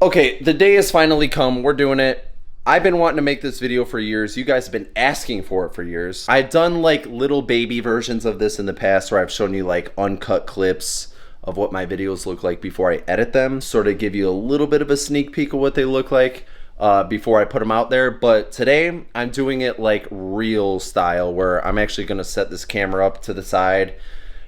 Okay, the day has finally come. We're doing it. I've been wanting to make this video for years. You guys have been asking for it for years. I've done like little baby versions of this in the past where I've shown you like uncut clips of what my videos look like before I edit them. Sort of give you a little bit of a sneak peek of what they look like before I put them out there. But today I'm doing it like real style where I'm actually gonna set this camera up to the side.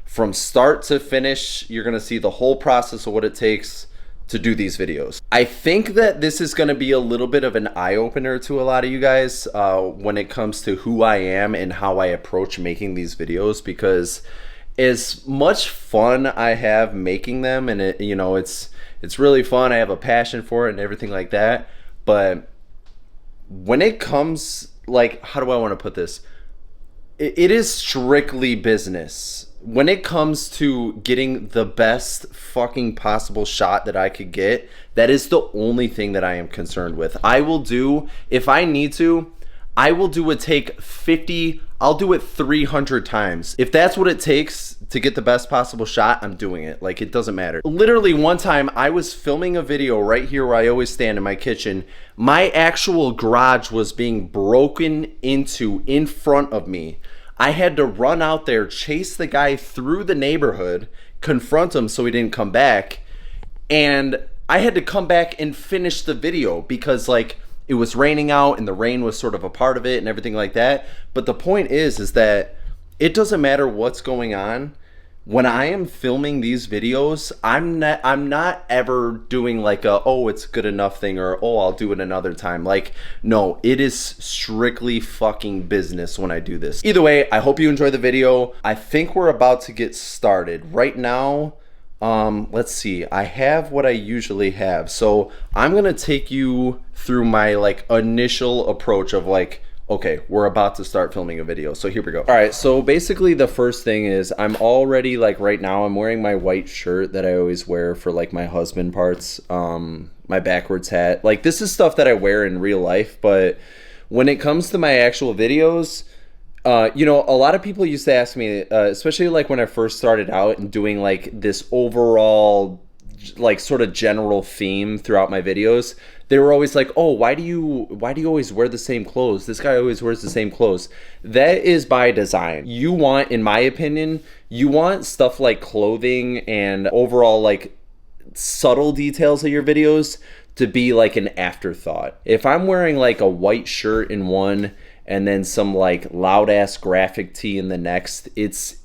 From start to finish, you're gonna see the whole process of what it takes to do these videos. I think that this is gonna be a little bit of an eye-opener to a lot of you guys when it comes to who I am and how I approach making these videos, because as much fun I have making them, and it's really fun, I have a passion for it and everything like that, but when it comes, like, how do I want to put this? It is strictly business. When it comes to getting the best fucking possible shot that I could get, that is the only thing that I am concerned with. I will do, if I need to, I will do a take 50, I'll do it 300 times. If that's what it takes to get the best possible shot, I'm doing it. Like, it doesn't matter. Literally one time I was filming a video right here where I always stand in my kitchen. My actual garage was being broken into in front of me. I had to run out there, chase the guy through the neighborhood, confront him so he didn't come back, and I had to come back and finish the video because, like, it was raining out and the rain was sort of a part of it and everything like that. But the point is that it doesn't matter what's going on. When I am filming these videos, I'm not ever doing like a, oh, it's good enough thing, or oh, I'll do it another time. Like, no, it is strictly fucking business when I do this. Either way, I hope you enjoy the video. I think we're about to get started. Right now, let's see, I have what I usually have. So I'm gonna take you through my like initial approach of like, okay, we're about to start filming a video, so here we go. All right, so basically the first thing is I'm already, like, right now I'm wearing my white shirt that I always wear for like my husband parts, my backwards hat. Like, this is stuff that I wear in real life, but when it comes to my actual videos, a lot of people used to ask me, especially like when I first started out and doing like this overall like sort of general theme throughout my videos, they were always like, oh, why do you always wear the same clothes? This guy always wears the same clothes. That is by design. You want, in my opinion, you want stuff like clothing and overall like subtle details of your videos to be like an afterthought. If I'm wearing like a white shirt in one and then some like loud ass graphic tee in the next,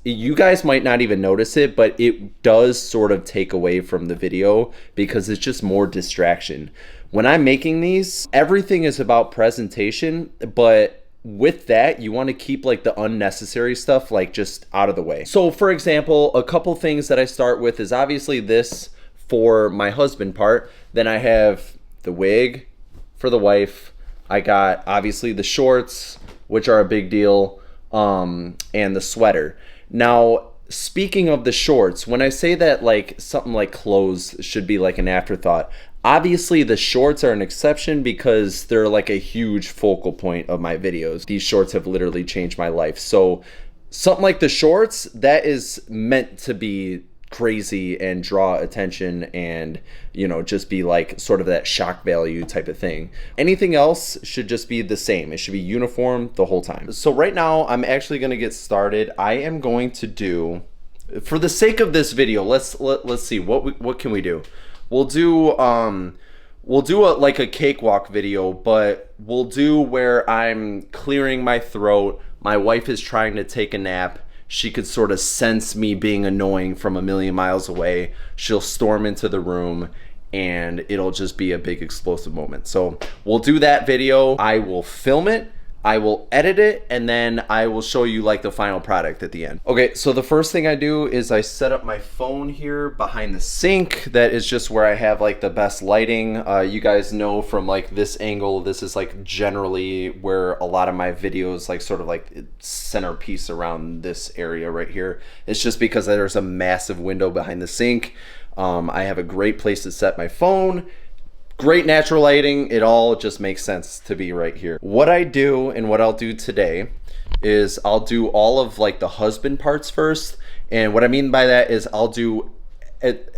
you guys might not even notice it, but it does sort of take away from the video because it's just more distraction. When I'm making these, everything is about presentation, but with that, you want to keep like the unnecessary stuff like just out of the way. So for example, a couple things that I start with is obviously this for my husband part. Then I have the wig for the wife. I got obviously the shorts, which are a big deal, and the sweater. Now, speaking of the shorts, when I say that like something like clothes should be like an afterthought, obviously the shorts are an exception because they're like a huge focal point of my videos. These shorts have literally changed my life. So something like the shorts, that is meant to be crazy and draw attention and, just be like sort of that shock value type of thing. Anything else should just be the same. It should be uniform the whole time. So right now I'm actually going to get started. I am going to do, for the sake of this video, let's see what can we do. We'll do like a cakewalk video, but we'll do where I'm clearing my throat. My wife is trying to take a nap. She could sort of sense me being annoying from a million miles away. She'll storm into the room and it'll just be a big explosive moment. So we'll do that video. I will film it, I will edit it, and then I will show you like the final product at the end. Okay, so the first thing I do is I set up my phone here behind the sink. That is just where I have like the best lighting. You guys know from like this angle, this is like generally where a lot of my videos like sort of like centerpiece around this area right here. It's just because there's a massive window behind the sink. I have a great place to set my phone. Great natural lighting. It all just makes sense to be right here. What I do and what I'll do today is I'll do all of like the husband parts first. And what I mean by that is I'll do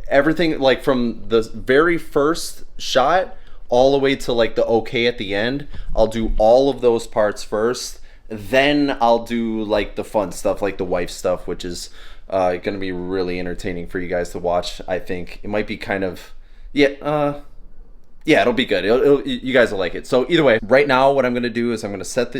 everything, like from the very first shot all the way to like the okay at the end, I'll do all of those parts first. Then I'll do like the fun stuff, like the wife stuff, which is going to be really entertaining for you guys to watch. I think it might be kind of, yeah, it'll be good. You guys will like it. So either way, right now what I'm going to do is I'm going to set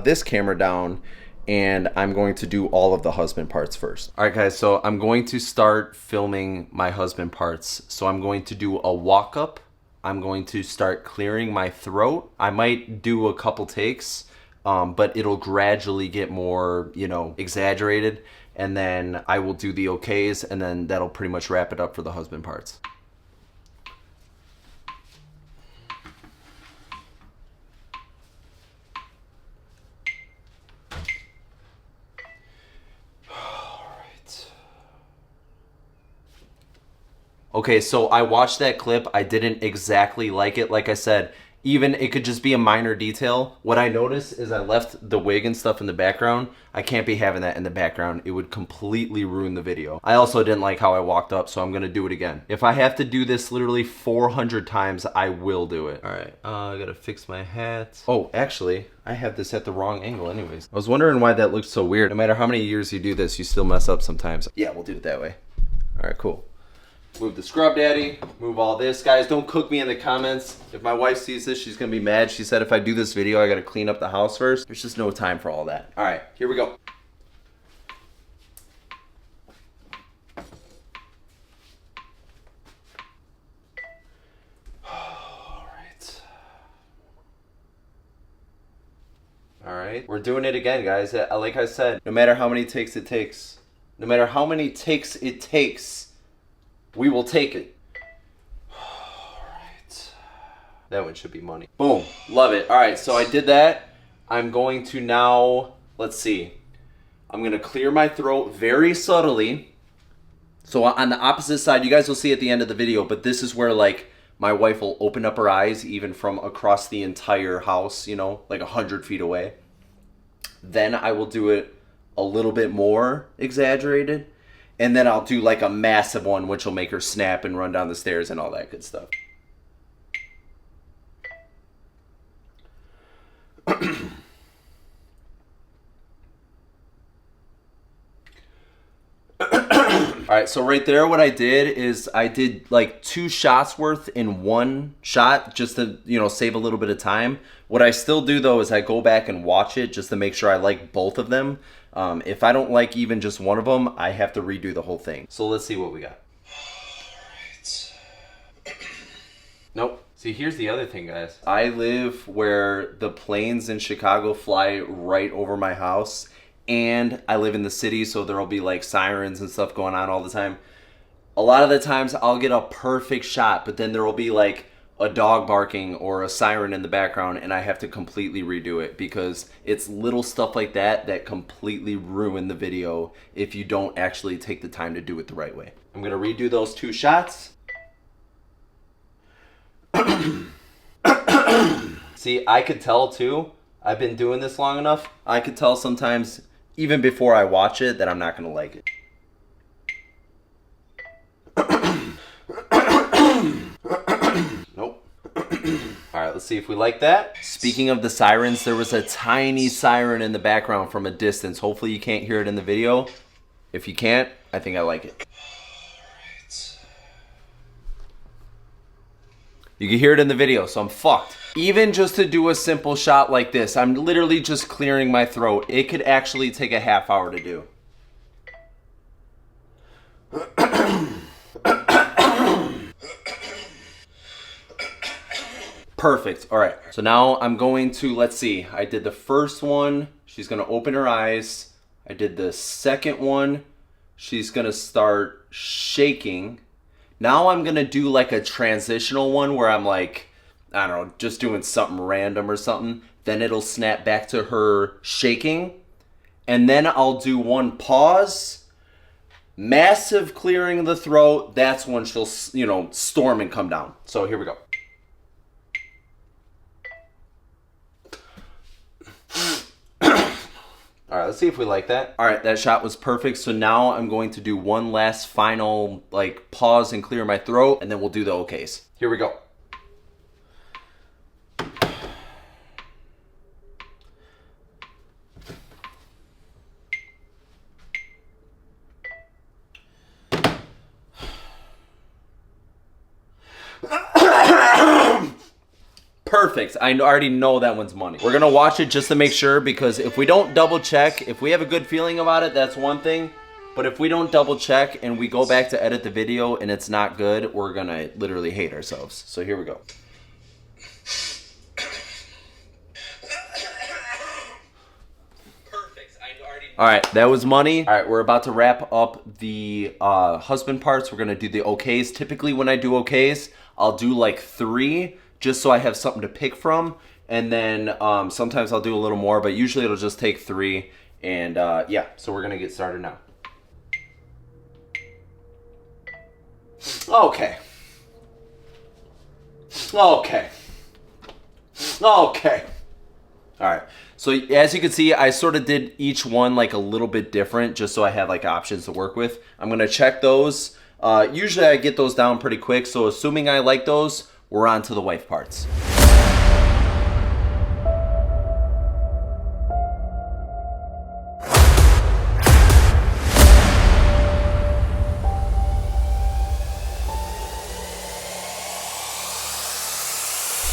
this camera down, and I'm going to do all of the husband parts first. All right, guys, so I'm going to start filming my husband parts. So I'm going to do a walk-up. I'm going to start clearing my throat. I might do a couple takes, but it'll gradually get more, you know, exaggerated. And then I will do the okays, and then that'll pretty much wrap it up for the husband parts. Okay, so I watched that clip. I didn't exactly like it. Like I said, even it could just be a minor detail. What I noticed is I left the wig and stuff in the background. I can't be having that in the background. It would completely ruin the video. I also didn't like how I walked up, so I'm gonna do it again. If I have to do this literally 400 times, I will do it. All right, I gotta fix my hat. Oh, actually, I have this at the wrong angle anyways. I was wondering why that looks so weird. No matter how many years you do this, you still mess up sometimes. Yeah, we'll do it that way. All right, cool. Move the scrub daddy, move all this. Guys, don't cook me in the comments. If my wife sees this, she's gonna be mad. She said if I do this video, I gotta clean up the house first. There's just no time for all that. All right, here we go. All right, we're doing it again, guys. Like I said, no matter how many takes it takes, no matter how many takes it takes, we will take it. All right. That one should be money. Boom. Love it. All right, so I did that. I'm going to now, let's see. I'm going to clear my throat very subtly. So on the opposite side, you guys will see at the end of the video, but this is where like my wife will open up her eyes even from across the entire house, you know, like 100 feet away. Then I will do it a little bit more exaggerated. And then I'll do like a massive one, which will make her snap and run down the stairs and all that good stuff. All right, so right there, what I did is I did like 2 shots worth in one shot just to, you know, save a little bit of time. What I still do though is I go back and watch it just to make sure I like both of them. If I don't like even just one of them, I have to redo the whole thing. So let's see what we got. Alright. Nope. See, here's the other thing, guys. I live where the planes in Chicago fly right over my house, and I live in the city, so there'll be like sirens and stuff going on all the time. A lot of the times I'll get a perfect shot, but then there will be like a dog barking or a siren in the background, and I have to completely redo it because it's little stuff like that that completely ruin the video if you don't actually take the time to do it the right way. I'm gonna redo those 2 shots. See, I could tell too, I've been doing this long enough, I could tell sometimes, even before I watch it, that I'm not gonna like it. Nope. All right, let's see if we like that. Speaking of the sirens, there was a tiny siren in the background from a distance. Hopefully you can't hear it in the video. If you can't, I think I like it. You can hear it in the video, so I'm fucked. Even just to do a simple shot like this, I'm literally just clearing my throat. It could actually take a half hour to do. Perfect. All right. So now I'm going to, let's see. I did the first one. She's going to open her eyes. I did the second one. She's going to start shaking. Now I'm going to do like a transitional one where I'm like, I don't know, just doing something random or something. Then it'll snap back to her shaking. And then I'll do one pause. Massive clearing of the throat. That's when she'll, you know, storm and come down. So here we go. All right, let's see if we like that. All right, that shot was perfect. So now I'm going to do one last final like pause and clear my throat, and then we'll do the okays. Here we go. Perfect. I already know that one's money. We're gonna watch it just to make sure, because if we don't double check, if we have a good feeling about it, that's one thing. But if we don't double check and we go back to edit the video and it's not good, we're gonna literally hate ourselves. So here we go. All right, that was money. All right, we're about to wrap up the husband parts. We're gonna do the okays. Typically when I do okays, I'll do like 3 just so I have something to pick from. And then sometimes I'll do a little more, but usually it'll just take 3. And yeah, so we're gonna get started now. Okay. Okay. Okay. All right. So as you can see, I sort of did each one like a little bit different just so I had like options to work with. I'm going to check those. Usually I get those down pretty quick. So assuming I like those, we're on to the wife parts.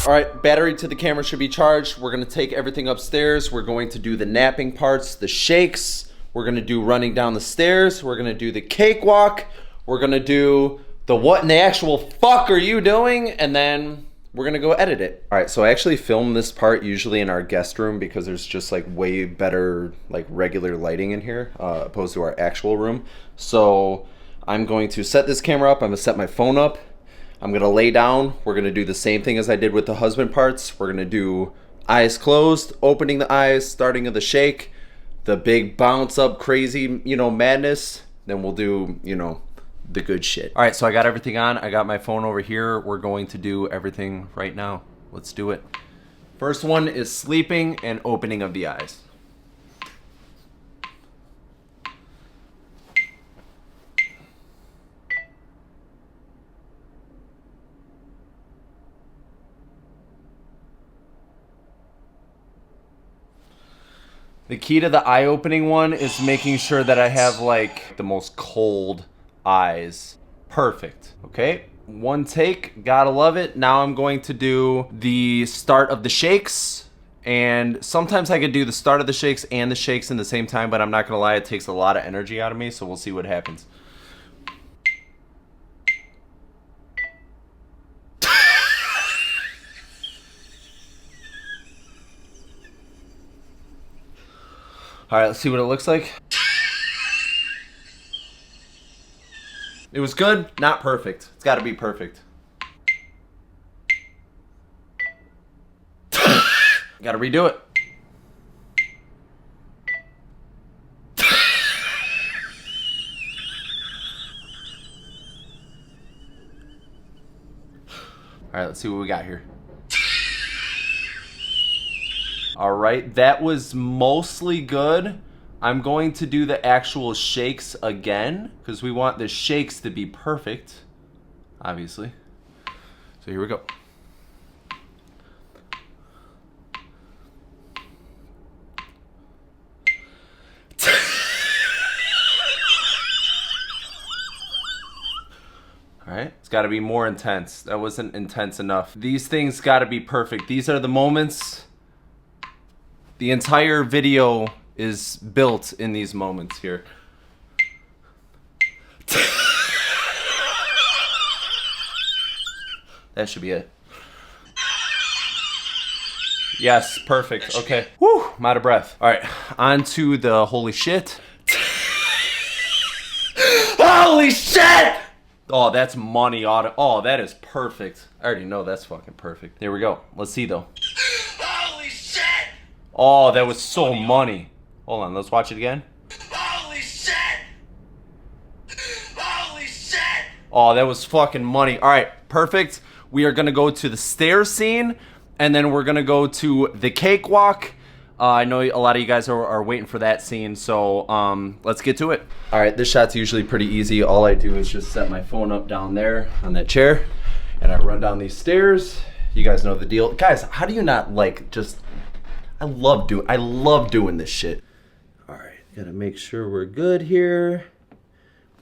All right, battery to the camera should be charged. We're gonna take everything upstairs. We're going to do the napping parts, the shakes. We're gonna do running down the stairs. We're gonna do the cakewalk. We're gonna do the what in the actual fuck are you doing? And then we're gonna go edit it. All right, so I actually film this part usually in our guest room because there's just like way better like regular lighting in here opposed to our actual room. So I'm going to set this camera up. I'm gonna set my phone up. I'm gonna lay down. We're gonna do the same thing as I did with the husband parts. We're gonna do eyes closed, opening the eyes, starting of the shake, the big bounce up, crazy, you know, madness. Then we'll do, you know, the good shit. All right, so I got everything on. I got my phone over here. We're going to do everything right now. Let's do it. First one is sleeping and opening of the eyes. The key to the eye-opening one is making sure that I have like the most cold eyes. Perfect. Okay, one take, gotta love it. Now I'm going to do the start of the shakes. And sometimes I could do the start of the shakes and the shakes in the same time, but I'm not gonna lie, it takes a lot of energy out of me, so we'll see what happens. All right, let's see what it looks like. It was good, not perfect. It's gotta be perfect. Gotta redo it. All right, let's see what we got here. All right, that was mostly good. I'm going to do the actual shakes again because we want the shakes to be perfect, obviously. So here we go. All right, it's got to be more intense. That wasn't intense enough. These things got to be perfect. These are the moments. The entire video is built in these moments here. That should be it. Yes, perfect. Okay. Whew, I'm out of breath. All right, on to the holy shit. Holy shit! Oh, that's money auto. Oh, that is perfect. I already know that's fucking perfect. Here we go. Let's see though. Holy shit! Oh, that was so money. Hold on, let's watch it again. Holy shit! Holy shit! Oh, that was fucking money. All right, perfect. We are gonna go to the stairs scene, and then we're gonna go to the cakewalk. I know a lot of you guys are waiting for that scene, so let's get to it. All right, this shot's usually pretty easy. All I do is just set my phone up down there on that chair, and I run down these stairs. You guys know the deal. Guys, how do you not like just... I love doing this shit. All right, gotta make sure we're good here.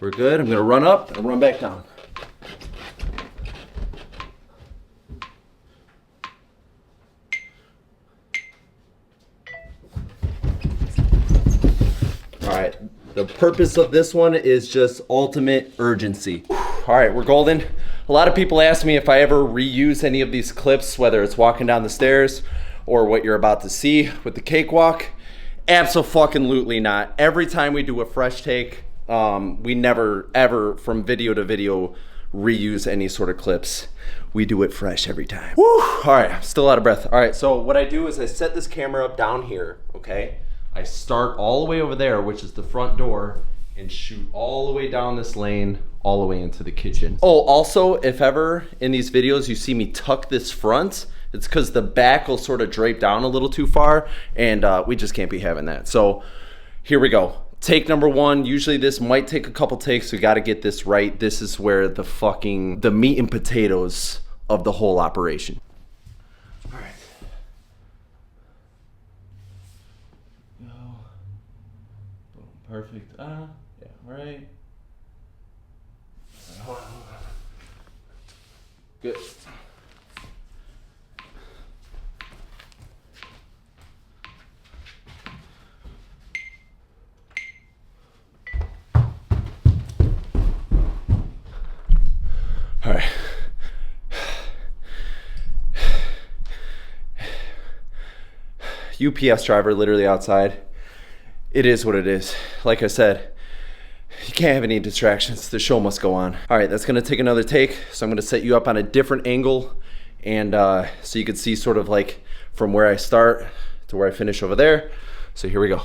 We're good. I'm gonna run up and run back down. All right, the purpose of this one is just ultimate urgency. All right, we're golden. A lot of people ask me if I ever reuse any of these clips, whether it's walking down the stairs or what you're about to see with the cakewalk. Abso-fucking-lutely not. Every time we do a fresh take, we never ever from video to video reuse any sort of clips. We do it fresh every time. Woo! All right, I'm still out of breath. All right, so what I do is I set this camera up down here, okay? I start all the way over there, which is the front door, and shoot all the way down this lane, all the way into the kitchen. Oh, also, if ever in these videos you see me tuck this front, it's because the back will sort of drape down a little too far, and we just can't be having that. So here we go. Take number one. Usually this might take a couple takes. We got to get this right. This is where the meat and potatoes of the whole operation. All right. Go. Boom. Perfect. Yeah, right. Hold on. Good. All right. UPS driver literally outside. It is what it is. Like I said, you can't have any distractions. The show must go on. All right, that's gonna take another take. So I'm gonna set you up on a different angle, and so you can see sort of like from where I start to where I finish over there. So here we go.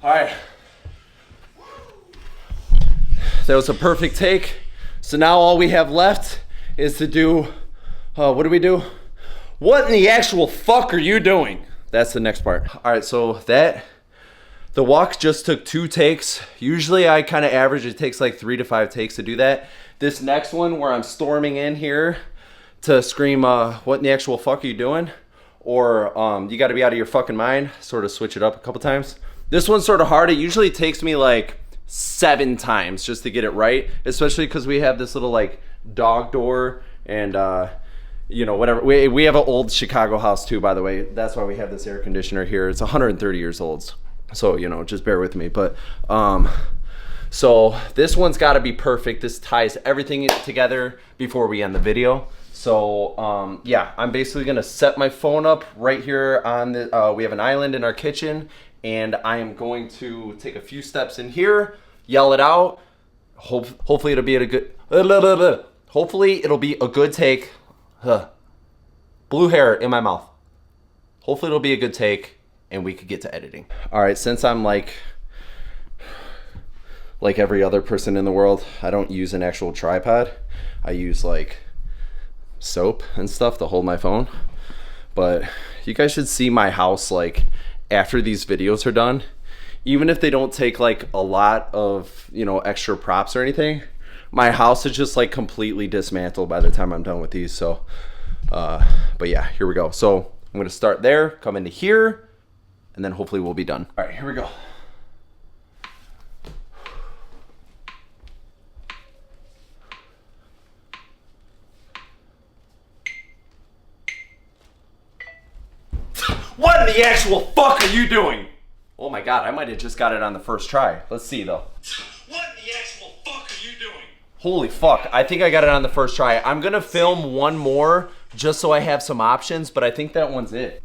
All right, that was a perfect take. So now all we have left is to do, what do we do? What in the actual fuck are you doing? That's the next part. All right, so the walk just took 2 takes. Usually I kind of average, it takes like 3 to 5 takes to do that. This next one where I'm storming in here to scream, what in the actual fuck are you doing? Or you gotta be out of your fucking mind, sort of switch it up a couple times. This one's sort of hard. It usually takes me like 7 times just to get it right, especially because we have this little like dog door and you know, whatever. We have an old Chicago house too, by the way. That's why we have this air conditioner here. It's 130 years old. So, you know, just bear with me. But so this one's got to be perfect. This ties everything together before we end the video. So yeah, I'm basically gonna set my phone up right here on the, we have an island in our kitchen, and I am going to take a few steps in here, yell it out. Hopefully it'll be a good, hopefully it'll be a good take. Blue hair in my mouth. Hopefully it'll be a good take and we could get to editing. All right, since I'm like every other person in the world, I don't use an actual tripod. I use like soap and stuff to hold my phone. But you guys should see my house like after these videos are done. Even if they don't take like a lot of, you know, extra props or anything, my house is just like completely dismantled by the time I'm done with these. So but yeah, here we go. So I'm gonna start there, come into here, and then hopefully we'll be done. All right, here we go. What in the actual fuck are you doing? Oh my god, I might have just got it on the first try. Let's see though. What in the actual fuck are you doing? Holy fuck, I think I got it on the first try. I'm gonna film one more just so I have some options, but I think that one's it.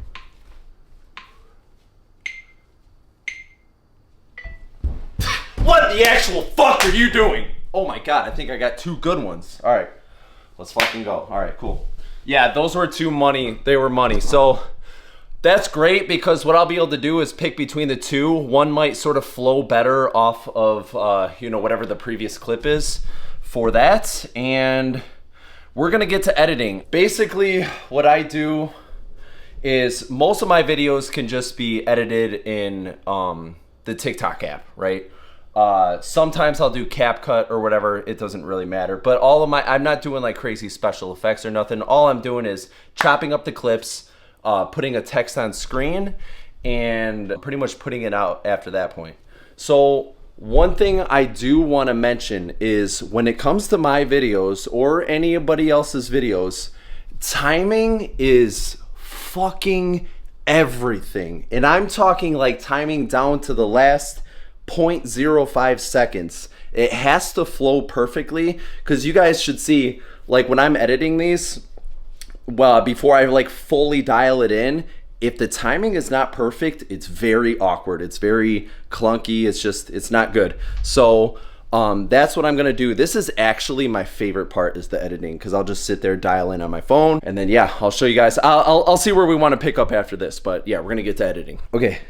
What in the actual fuck are you doing? Oh my God, I think I got 2 good ones. All right, let's fucking go. All right, cool. Yeah, those were 2 money. They were money. So that's great because what I'll be able to do is pick between the 2. One might sort of flow better off of, whatever the previous clip is for that. And we're gonna get to editing. Basically, what I do is most of my videos can just be edited in the TikTok app, right? Sometimes I'll do CapCut or whatever. It doesn't really matter. But I'm not doing like crazy special effects or nothing. All I'm doing is chopping up the clips, putting a text on screen, and pretty much putting it out after that point. So one thing I do want to mention is when it comes to my videos or anybody else's videos, timing is fucking everything. And I'm talking like timing down to the last 0.05 seconds. It has to flow perfectly because you guys should see, like when I'm editing these, well, before I like fully dial it in, if the timing is not perfect, it's very awkward. It's very clunky. It's not good. So that's what I'm gonna do. This is actually my favorite part, is the editing, because I'll just sit there, dial in on my phone, and then yeah, I'll show you guys. I'll see where we want to pick up after this, but yeah, we're gonna get to editing. Okay.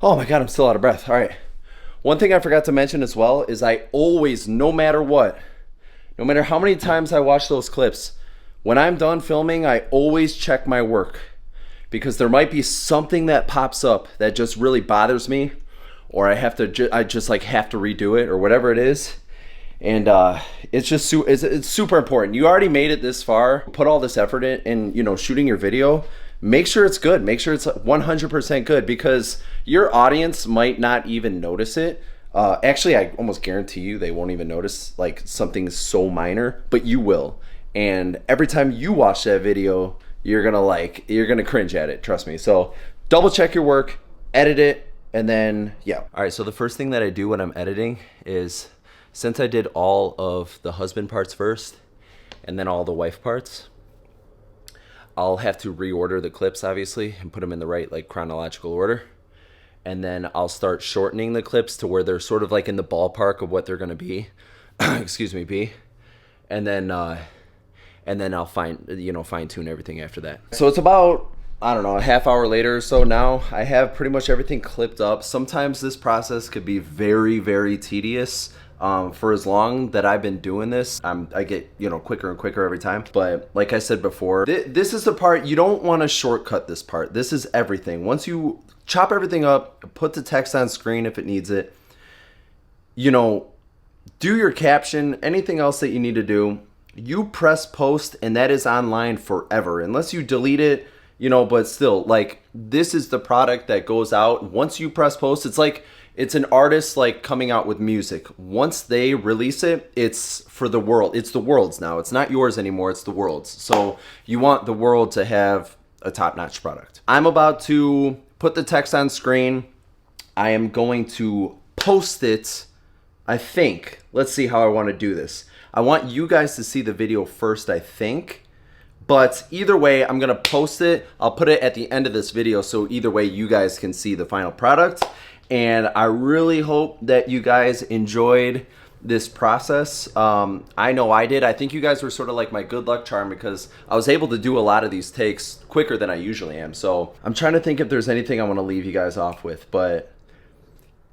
Oh my God, I'm still out of breath. All right. One thing I forgot to mention as well is I always, no matter what, no matter how many times I watch those clips, when I'm done filming, I always check my work, because there might be something that pops up that just really bothers me, or I just like have to redo it or whatever it is. And it's just it's super important. You already made it this far, put all this effort in shooting your video. Make sure it's good. Make sure it's 100% good, because your audience might not even notice it. Actually, I almost guarantee you they won't even notice like something so minor, but you will. And every time you watch that video, you're gonna cringe at it. Trust me. So double check your work, edit it, and then yeah. All right. So the first thing that I do when I'm editing is, since I did all of the husband parts first, and then all the wife parts, I'll have to reorder the clips, obviously, and put them in the right like chronological order. And then I'll start shortening the clips to where they're sort of like in the ballpark of what they're gonna be. Excuse me, be. And then I'll fine tune everything after that. So it's about, I don't know, a half hour later or so now. I have pretty much everything clipped up. Sometimes this process could be very, very tedious. For as long that I've been doing this, I get quicker and quicker every time. But like I said before, this is the part you don't want to shortcut. This part, this is everything. Once you chop everything up, put the text on screen if it needs it, do your caption, anything else that you need to do, you press post, and that is online forever unless you delete it. But still, like, this is the product that goes out. Once you press post, it's an artist like coming out with music. Once they release it, it's for the world. It's the world's now. It's not yours anymore. It's the world's. So you want the world to have a top-notch product. I'm about to put the text on screen. I am going to post it, I think. Let's see how I want to do this. I want you guys to see the video first, I think. But either way, I'm gonna post it. I'll put it at the end of this video, so either way you guys can see the final product. And I really hope that you guys enjoyed this process. I know I did. I think you guys were sort of like my good luck charm, because I was able to do a lot of these takes quicker than I usually am. So I'm trying to think if there's anything I want to leave you guys off with. But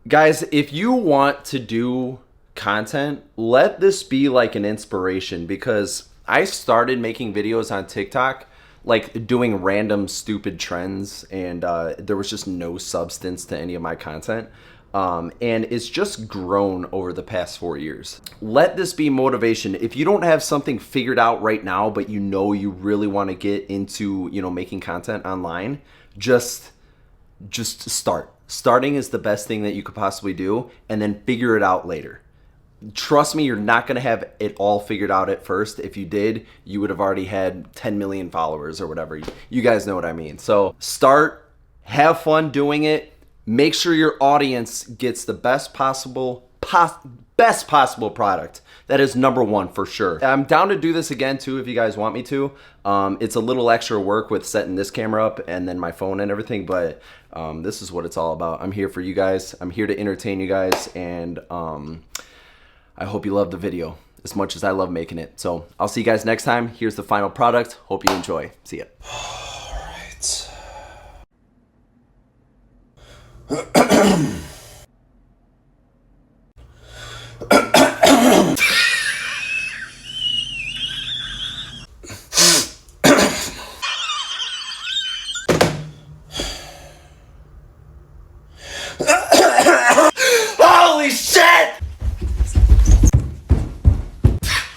guys, if you want to do content, let this be like an inspiration, because I started making videos on TikTok like doing random stupid trends, and there was just no substance to any of my content, and it's just grown over the past 4 years. Let this be motivation. If you don't have something figured out right now, but you really want to get into making content online, just start. Starting is the best thing that you could possibly do, and then figure it out later. Trust me, you're not going to have it all figured out at first. If you did, you would have already had 10 million followers or whatever. You guys know what I mean. So start, have fun doing it. Make sure your audience gets the best possible product. That is number one for sure. I'm down to do this again too if you guys want me to. It's a little extra work with setting this camera up and then my phone and everything, but this is what it's all about. I'm here for you guys. I'm here to entertain you guys, and I hope you love the video as much as I love making it. So I'll see you guys next time. Here's the final product. Hope you enjoy. See ya. Holy shit!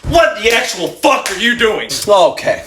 What the actual fuck are you doing? Okay.